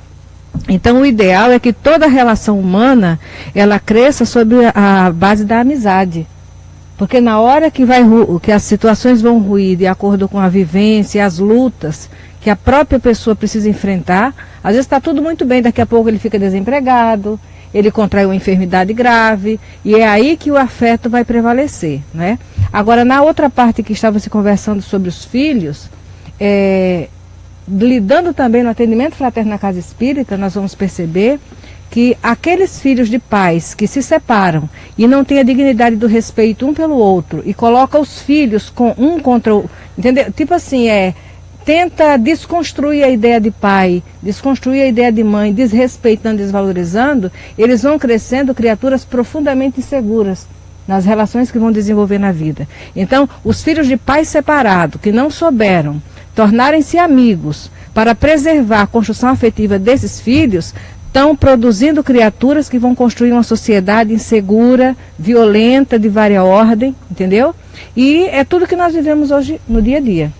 Então o ideal é que toda relação humana ela cresça sobre a base da amizade, porque na hora que as situações vão ruir de acordo com a vivência e as lutas que a própria pessoa precisa enfrentar, às vezes está tudo muito bem, daqui a pouco ele fica desempregado, ele contrai uma enfermidade grave, e é aí que o afeto vai prevalecer, né? Agora, na outra parte que estava se conversando sobre os filhos, lidando também no atendimento fraterno na casa espírita, nós vamos perceber que aqueles filhos de pais que se separam e não têm a dignidade do respeito um pelo outro e coloca os filhos um contra o... Entendeu? Tipo assim, tenta desconstruir a ideia de pai, desconstruir a ideia de mãe, desrespeitando, desvalorizando, eles vão crescendo criaturas profundamente inseguras nas relações que vão desenvolver na vida. Então, os filhos de pais separados, que não souberam tornarem-se amigos para preservar a construção afetiva desses filhos, estão produzindo criaturas que vão construir uma sociedade insegura, violenta, de vária ordem, entendeu? E é tudo que nós vivemos hoje no dia a dia.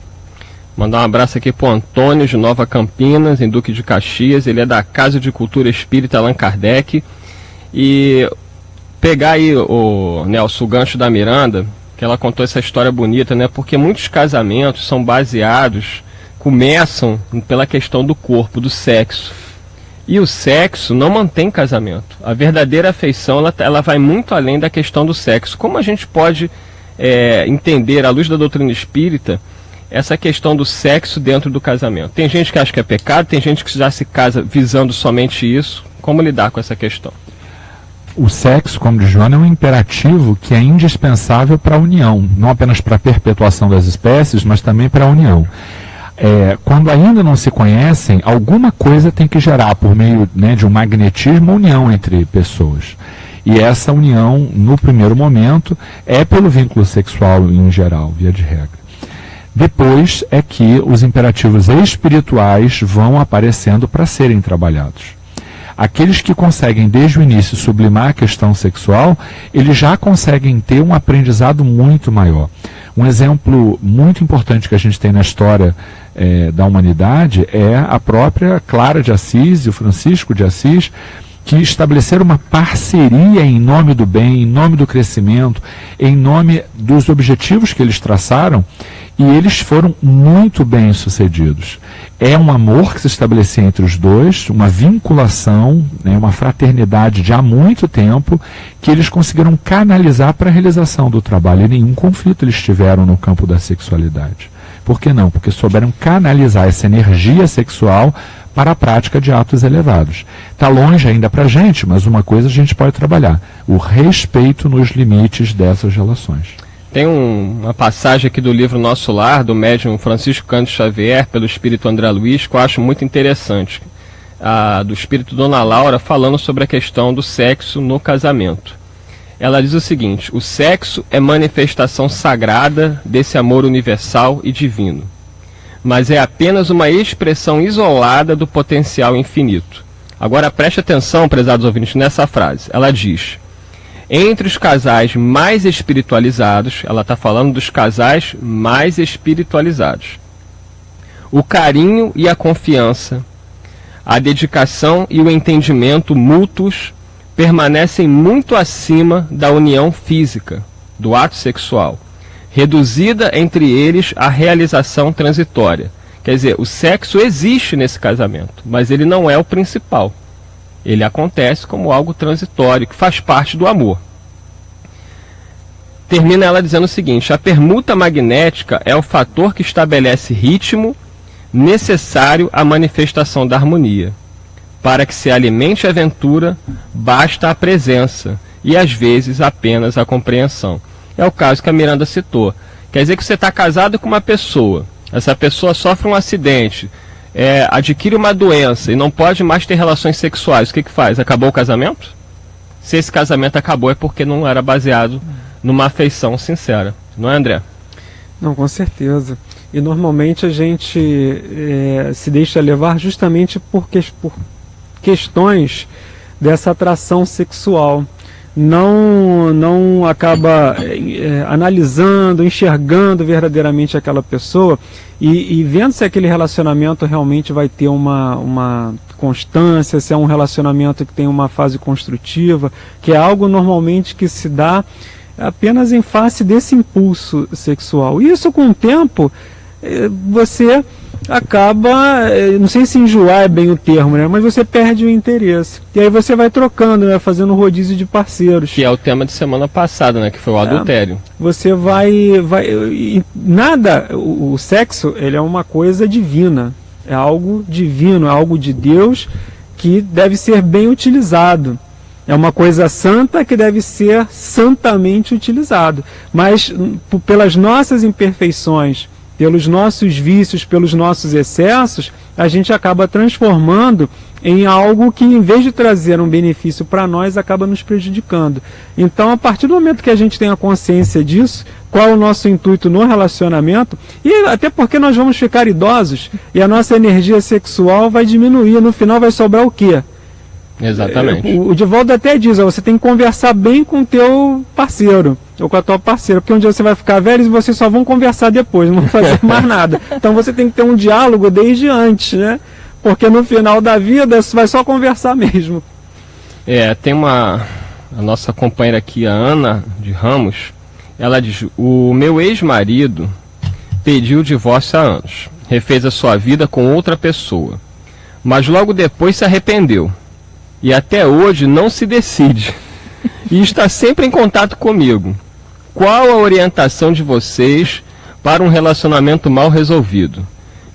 Mandar um abraço aqui para o Antônio de Nova Campinas, em Duque de Caxias. Ele é da Casa de Cultura Espírita Allan Kardec. E pegar aí, Nelson, o gancho da Miranda, que ela contou essa história bonita, né? Porque muitos casamentos são baseados, começam pela questão do corpo, do sexo. E o sexo não mantém casamento. A verdadeira afeição, ela vai muito além da questão do sexo. Como a gente pode entender, à luz da doutrina espírita, essa questão do sexo dentro do casamento? Tem gente que acha que é pecado, tem gente que já se casa visando somente isso. Como lidar com essa questão? o sexo, como diz Joana, é um imperativo que é indispensável para a união, não apenas para a perpetuação das espécies, mas também para a união. Quando ainda não se conhecem, alguma coisa tem que gerar, por meio, né, de um magnetismo, uma união entre pessoas. E essa união, no primeiro momento, é pelo vínculo sexual em geral, via de regra. Depois é que os imperativos espirituais vão aparecendo para serem trabalhados. Aqueles que conseguem desde o início sublimar a questão sexual, eles já conseguem ter um aprendizado muito maior. Um exemplo muito importante que a gente tem na história da humanidade é a própria Clara de Assis e o Francisco de Assis, que estabeleceram uma parceria em nome do bem, em nome do crescimento, em nome dos objetivos que eles traçaram, e eles foram muito bem sucedidos. É um amor que se estabelecia entre os dois, uma vinculação, né, uma fraternidade de há muito tempo, que eles conseguiram canalizar para a realização do trabalho, e nenhum conflito eles tiveram no campo da sexualidade. Por que não? Porque souberam canalizar essa energia sexual para a prática de atos elevados. Está longe ainda para a gente, mas uma coisa a gente pode trabalhar: o respeito nos limites dessas relações. Tem uma passagem aqui do livro Nosso Lar, do médium Francisco Cândido Xavier, pelo espírito André Luiz, que eu acho muito interessante, do espírito Dona Laura, falando sobre a questão do sexo no casamento. Ela diz o seguinte: o sexo é manifestação sagrada desse amor universal e divino, mas é apenas uma expressão isolada do potencial infinito. Agora preste atenção, prezados ouvintes, nessa frase. Ela diz: entre os casais mais espiritualizados, ela está falando dos casais mais espiritualizados, o carinho e a confiança, a dedicação e o entendimento mútuos permanecem muito acima da união física, do ato sexual, reduzida entre eles à realização transitória. Quer dizer, o sexo existe nesse casamento, mas ele não é o principal. Ele acontece como algo transitório, que faz parte do amor. Termina ela dizendo o seguinte: a permuta magnética é o fator que estabelece ritmo necessário à manifestação da harmonia. Para que se alimente a aventura, basta a presença e às vezes apenas a compreensão. É o caso que a Miranda citou. Quer dizer que você está casado com uma pessoa, essa pessoa sofre um acidente, adquire uma doença e não pode mais ter relações sexuais. O que faz? Acabou o casamento? Se esse casamento acabou é porque não era baseado numa afeição sincera. Não é, André? Não, com certeza. E normalmente a gente se deixa levar justamente por questões dessa atração sexual. Não acaba analisando, enxergando verdadeiramente aquela pessoa e vendo se aquele relacionamento realmente vai ter uma constância, se é um relacionamento que tem uma fase construtiva, que é algo normalmente que se dá apenas em face desse impulso sexual. E isso, com o tempo, você acaba, não sei se enjoar é bem o termo, né? Mas você perde o interesse. E aí você vai trocando, né? Fazendo rodízio de parceiros. Que é o tema de semana passada, né? Que foi o adultério. Você o sexo, ele é uma coisa divina. É algo divino, é algo de Deus que deve ser bem utilizado. É uma coisa santa que deve ser santamente utilizado. Mas pelas nossas imperfeições, pelos nossos vícios, pelos nossos excessos, a gente acaba transformando em algo que, em vez de trazer um benefício para nós, acaba nos prejudicando. Então, a partir do momento que a gente tem a consciência disso, qual é o nosso intuito no relacionamento, e até porque nós vamos ficar idosos e a nossa energia sexual vai diminuir, no final vai sobrar o quê? Exatamente. O Divaldo até diz, você tem que conversar bem com o teu parceiro, ou com a tua parceira, porque um dia você vai ficar velho e vocês só vão conversar depois, não vão fazer mais nada. Então você tem que ter um diálogo desde antes, né? Porque no final da vida você vai só conversar mesmo. Tem a nossa companheira aqui, a Ana de Ramos, ela diz: o meu ex-marido pediu o divórcio há anos, refez a sua vida com outra pessoa, mas logo depois se arrependeu. E até hoje não se decide. E está sempre em contato comigo. Qual a orientação de vocês para um relacionamento mal resolvido?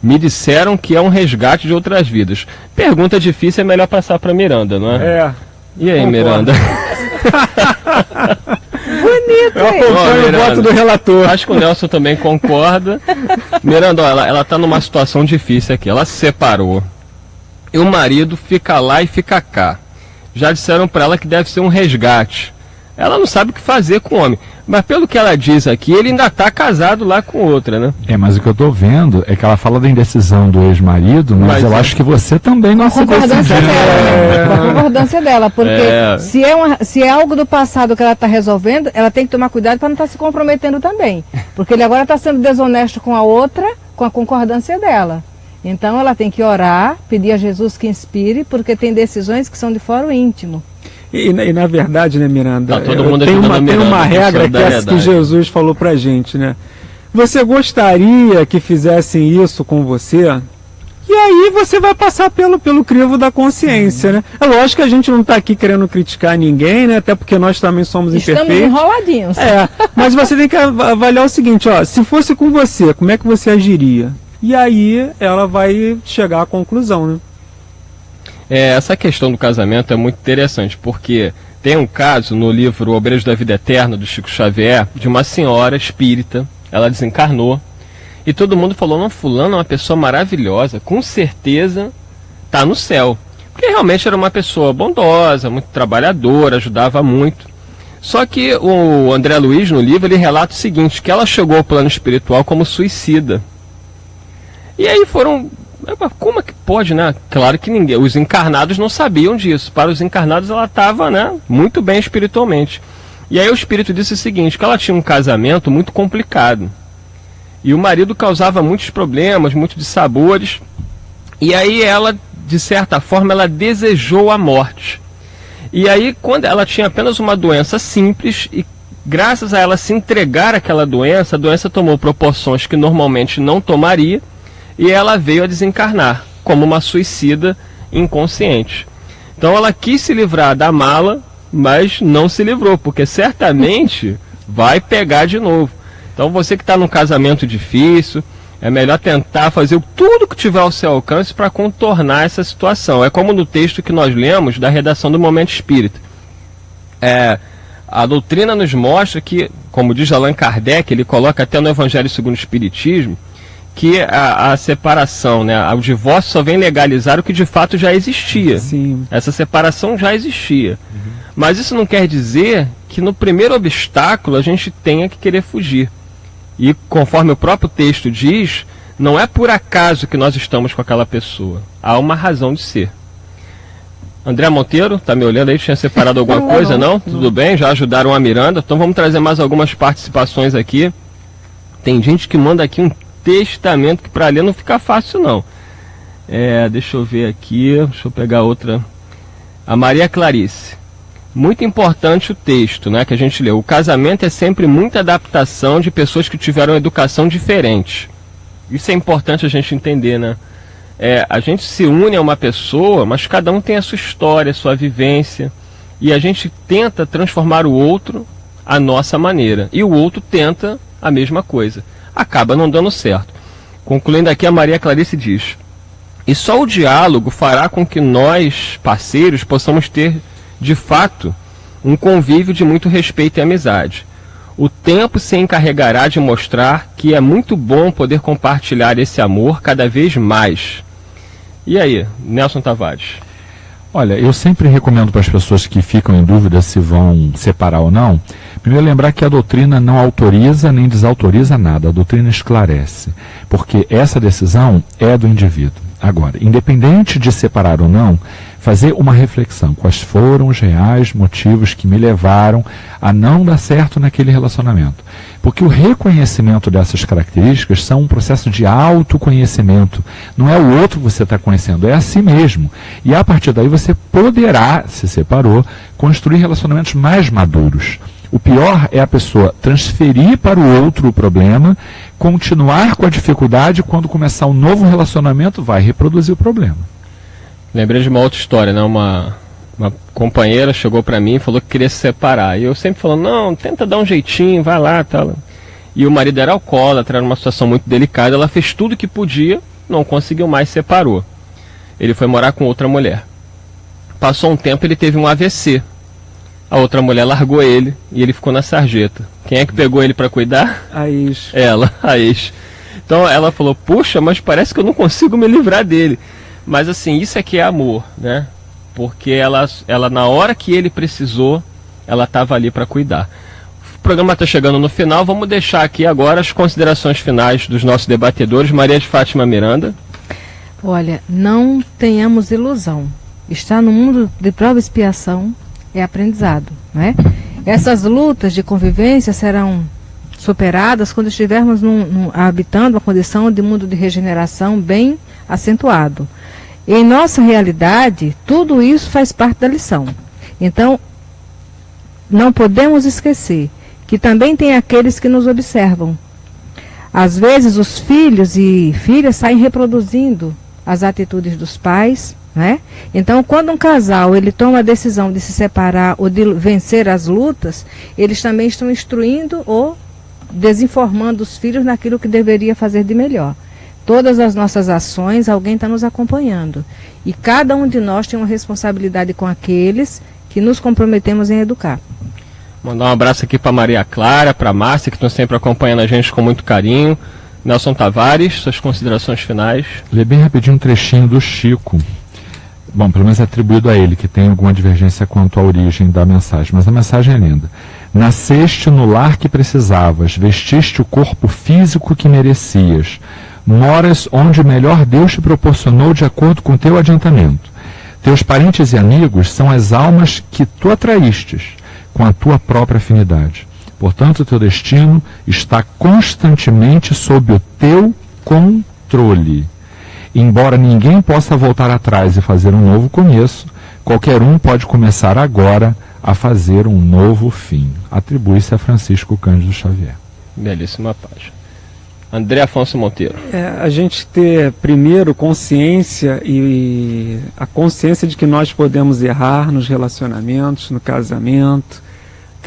Me disseram que é um resgate de outras vidas. Pergunta difícil, é melhor passar para Miranda, não é? E aí, Miranda? Bonito, eu acompanho o voto do relator. Acho que o Nelson também concorda. Miranda, ela tá numa situação difícil aqui. Ela se separou. E o marido fica lá e fica cá. Já disseram para ela que deve ser um resgate. Ela não sabe o que fazer com o homem. Mas pelo que ela diz aqui, ele ainda está casado lá com outra, né? Mas o que eu estou vendo é que ela fala da indecisão do ex-marido, mas eu acho que você também não se concordância dela. Com a concordância dela, porque se é algo do passado que ela está resolvendo, ela tem que tomar cuidado para não estar se comprometendo também. Porque ele agora está sendo desonesto com a outra, com a concordância dela. Então ela tem que orar, pedir a Jesus que inspire, porque tem decisões que são de fora o íntimo. E na verdade, né, Miranda, todo mundo tem uma regra que é essa que Jesus falou pra gente, né? Você gostaria que fizessem isso com você? E aí você vai passar pelo crivo da consciência, né? É lógico que a gente não está aqui querendo criticar ninguém, né? Até porque nós também somos imperfeitos. Estamos enroladinhos. Mas você tem que avaliar o seguinte, ó, se fosse com você, como é que você agiria? E aí ela vai chegar à conclusão, né? Essa questão do casamento é muito interessante, porque tem um caso no livro Obreiros da Vida Eterna, do Chico Xavier, de uma senhora espírita, ela desencarnou, e todo mundo falou, não, fulano é uma pessoa maravilhosa, com certeza está no céu. Porque realmente era uma pessoa bondosa, muito trabalhadora, ajudava muito. Só que o André Luiz, no livro, ele relata o seguinte, que ela chegou ao plano espiritual como suicida. E aí como é que pode, né? Claro que os encarnados não sabiam disso. Para os encarnados ela estava, né, muito bem espiritualmente. E aí o espírito disse o seguinte, que ela tinha um casamento muito complicado. E o marido causava muitos problemas, muitos dissabores. E aí ela, de certa forma, ela desejou a morte. E aí, quando ela tinha apenas uma doença simples, e graças a ela se entregar àquela doença, a doença tomou proporções que normalmente não tomaria, e ela veio a desencarnar, como uma suicida inconsciente. Então ela quis se livrar da mala, mas não se livrou, porque certamente vai pegar de novo. Então você que está num casamento difícil, é melhor tentar fazer tudo que tiver ao seu alcance para contornar essa situação. É como no texto que nós lemos da redação do Momento Espírita. A doutrina nos mostra que, como diz Allan Kardec, ele coloca até no Evangelho segundo o Espiritismo, que a separação, né, o divórcio só vem legalizar o que de fato já existia. Sim. Essa separação já existia. Mas isso não quer dizer que no primeiro obstáculo a gente tenha que querer fugir. E conforme o próprio texto diz, não é por acaso que nós estamos com aquela pessoa. Há uma razão de ser. André Monteiro, está me olhando aí, tinha separado alguma coisa? Não? Tudo bem? Já ajudaram a Miranda? Então vamos trazer mais algumas participações aqui. Tem gente que manda aqui um testamento que para ler não fica fácil não. Deixa eu ver aqui, deixa eu pegar outra. A Maria Clarice. Muito importante o texto, né, que a gente leu. O casamento é sempre muita adaptação de pessoas que tiveram educação diferente. Isso é importante a gente entender, né? A gente se une a uma pessoa, mas cada um tem a sua história, a sua vivência. E a gente tenta transformar o outro à nossa maneira. E o outro tenta a mesma coisa. Acaba não dando certo. Concluindo aqui, a Maria Clarice diz: e só o diálogo fará com que nós, parceiros, possamos ter, de fato, um convívio de muito respeito e amizade. O tempo se encarregará de mostrar que é muito bom poder compartilhar esse amor cada vez mais. E aí, Nelson Tavares? Olha, eu sempre recomendo para as pessoas que ficam em dúvida se vão separar ou não, primeiro lembrar que a doutrina não autoriza nem desautoriza nada, a doutrina esclarece, porque essa decisão é do indivíduo. Agora, independente de separar ou não, fazer uma reflexão, quais foram os reais motivos que me levaram a não dar certo naquele relacionamento. Porque o reconhecimento dessas características são um processo de autoconhecimento. Não é o outro que você está conhecendo, é a si mesmo. E a partir daí você poderá, se separou, construir relacionamentos mais maduros. O pior é a pessoa transferir para o outro o problema, continuar com a dificuldade, quando começar um novo relacionamento, vai reproduzir o problema. Lembrei de uma outra história, né? Uma companheira chegou para mim e falou que queria se separar. E eu sempre falando, não, tenta dar um jeitinho, vai lá, tal. E o marido era alcoólatra, era uma situação muito delicada. Ela fez tudo que podia, não conseguiu mais, separou. Ele foi morar com outra mulher. Passou um tempo, ele teve um AVC. A outra mulher largou ele e ele ficou na sarjeta. Quem é que pegou ele para cuidar? A ex. Ela, a ex. Então ela falou, puxa, mas parece que eu não consigo me livrar dele. Mas assim, isso é que é amor, né? Porque ela na hora que ele precisou, ela estava ali para cuidar. O programa está chegando no final, vamos deixar aqui agora as considerações finais dos nossos debatedores. Maria de Fátima Miranda. Olha, não tenhamos ilusão. Estar no mundo de prova e expiação é aprendizado, né? Essas lutas de convivência serão superadas quando estivermos habitando uma condição de mundo de regeneração bem acentuado. Em nossa realidade, tudo isso faz parte da lição. Então, não podemos esquecer que também tem aqueles que nos observam. Às vezes, os filhos e filhas saem reproduzindo as atitudes dos pais, né? Então, quando um casal ele toma a decisão de se separar ou de vencer as lutas, eles também estão instruindo ou desinformando os filhos naquilo que deveria fazer de melhor. Todas as nossas ações, alguém está nos acompanhando. E cada um de nós tem uma responsabilidade com aqueles que nos comprometemos em educar. Mandar um abraço aqui para Maria Clara, para Márcia, que estão sempre acompanhando a gente com muito carinho. Nelson Tavares, suas considerações finais. Lê bem rapidinho um trechinho do Chico. Bom, pelo menos é atribuído a ele, que tem alguma divergência quanto à origem da mensagem, mas a mensagem é linda. Nasceste no lar que precisavas, vestiste o corpo físico que merecias, moras onde o melhor Deus te proporcionou de acordo com teu adiantamento. Teus parentes e amigos são as almas que tu atraístes com a tua própria afinidade. Portanto, o teu destino está constantemente sob o teu controle. Embora ninguém possa voltar atrás e fazer um novo começo, qualquer um pode começar agora a fazer um novo fim. Atribui-se a Francisco Cândido Xavier. Belíssima página. André Afonso Monteiro. A gente ter primeiro consciência e a consciência de que nós podemos errar nos relacionamentos, no casamento.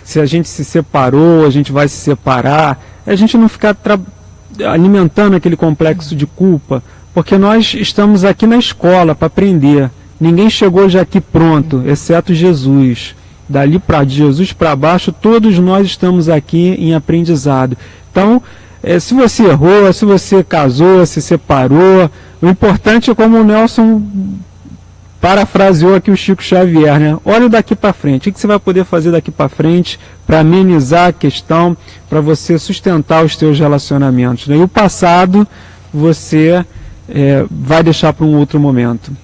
Se a gente se separou, a gente vai se separar. A gente não ficar alimentando aquele complexo de culpa, porque nós estamos aqui na escola para aprender. Ninguém chegou já aqui pronto, exceto Jesus. De Jesus para baixo, todos nós estamos aqui em aprendizado. Então, se você errou, se você casou, se separou, o importante é como o Nelson parafraseou aqui o Chico Xavier, né? Olha daqui para frente. O que você vai poder fazer daqui para frente para amenizar a questão, para você sustentar os seus relacionamentos, né? E o passado você vai deixar para um outro momento.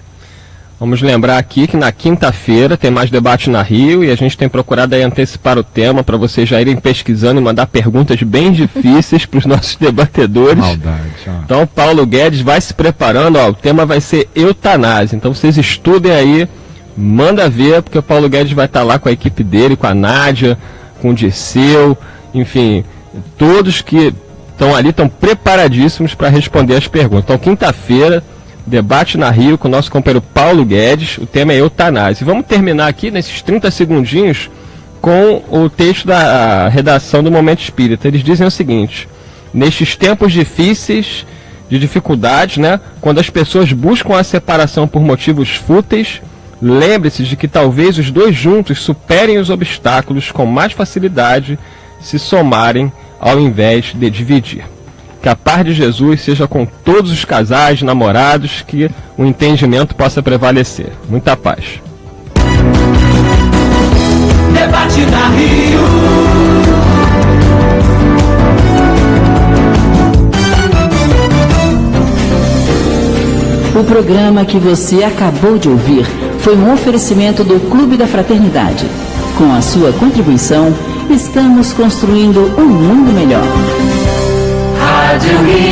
Vamos lembrar aqui que na quinta-feira tem mais debate na Rio e a gente tem procurado aí antecipar o tema para vocês já irem pesquisando e mandar perguntas bem difíceis para os nossos debatedores. Maldade, Então, Paulo Guedes vai se preparando, o tema vai ser eutanásia. Então, vocês estudem aí, manda ver, porque o Paulo Guedes vai estar lá com a equipe dele, com a Nádia, com o Dirceu, enfim, todos que estão ali estão preparadíssimos para responder as perguntas. Então, quinta-feira, debate na Rio com o nosso companheiro Paulo Guedes, o tema é eutanásia. E vamos terminar aqui nesses 30 segundinhos com o texto da redação do Momento Espírita. Eles dizem o seguinte: nestes tempos difíceis, de dificuldades, né, quando as pessoas buscam a separação por motivos fúteis, lembre-se de que talvez os dois juntos superem os obstáculos com mais facilidade se somarem ao invés de dividir. Que a paz de Jesus seja com todos os casais, namorados, que o entendimento possa prevalecer. Muita paz. Debate na Rio. O programa que você acabou de ouvir foi um oferecimento do Clube da Fraternidade. Com a sua contribuição, estamos construindo um mundo melhor. Rádio Rio.